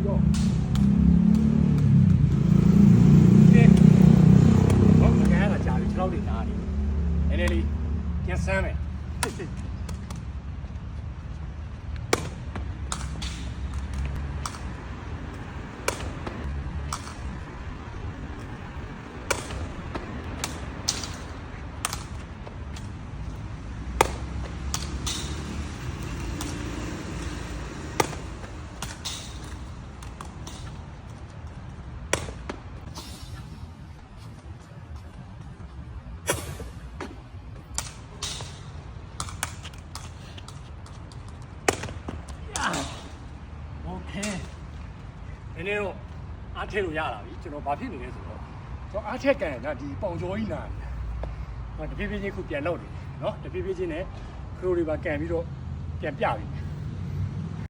တော့ကဲဟုတ်ကဲ့ကကြာပြီ6လောက်တွေနားနေနည်းနည်းလေးပြန်ဆမ်းမယ်နည်းနည်းတော့အားထည့်လို့ရလာပြီကျွန်တော်ဘာဖြစ်နေလဲဆိုတော့ကျွန်တော်အားထည့်ကန်ကဒီပေါင်ကျော်ကြီးနာတဖြည်းဖြည်းချင်းခုပြန်လောက်နေเนาะတဖြည်းဖြည်းချင်းနဲ့ခရိုတွေပါကန်ပြီးတော့ပြန်ပြပြီ